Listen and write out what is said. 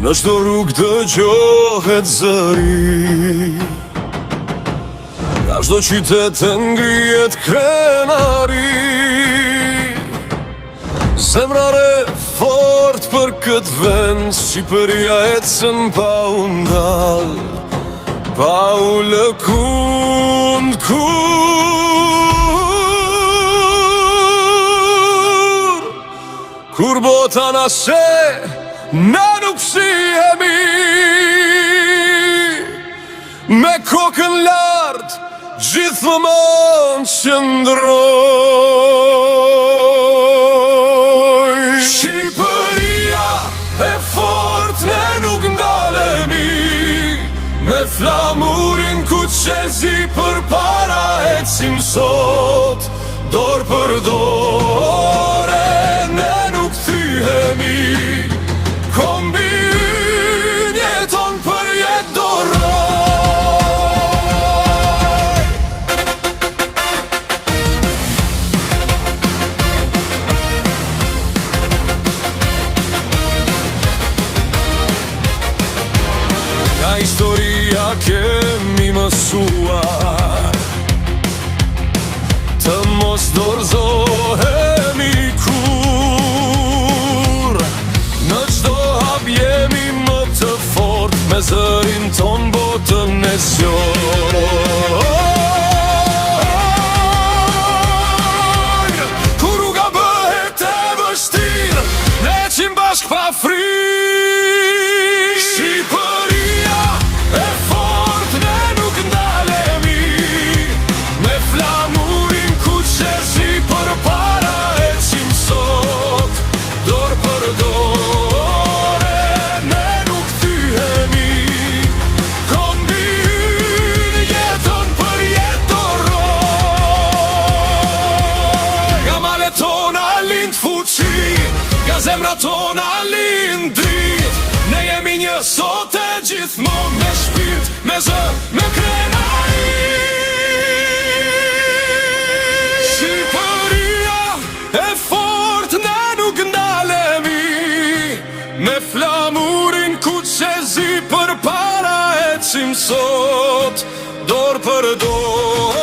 Në çdo rrugë dëgjohet zëri, nga çdo qytet ngrihet krenari. Zemrare fort për këtë vend, Shqipëria ecën pa u ndal, pa u lëkund kur bota na sheh, na nuk shihemi. Me kokën lart, gjithmonë qëndroj. Shqipëria e fort, ne nuk ndalemi, me flamurin ku qezi përpara ecim sot, dorë për dore, ne nuk thyhemi. Kombi ynë jeton për jetë doroj. Nga historia kemi mësuar, të mos dorëzohemi kur. Në çdo hap jemi më të fort, me zërin ton botën e zgjoj. Kur rruga bëhet e vështirë, ne ecim bashk pa frikë. Shqipëria e fort, ne nuk ndalemi, me flamurin ku qezi përpara ecim sot, dorë për dore, ne nuk thyhemi. Kombi ynë jeton për jetë doroj. Nga malet tona lind fuqi, nga zemrat tona lind drit, ne jemi një sot e gjithmonë, me shpirt, me zë, me krenari. Shqipëria e fort, ne nuk ndalemi, me flamurin ku qezi përpara ecim sot, dorë për dorë.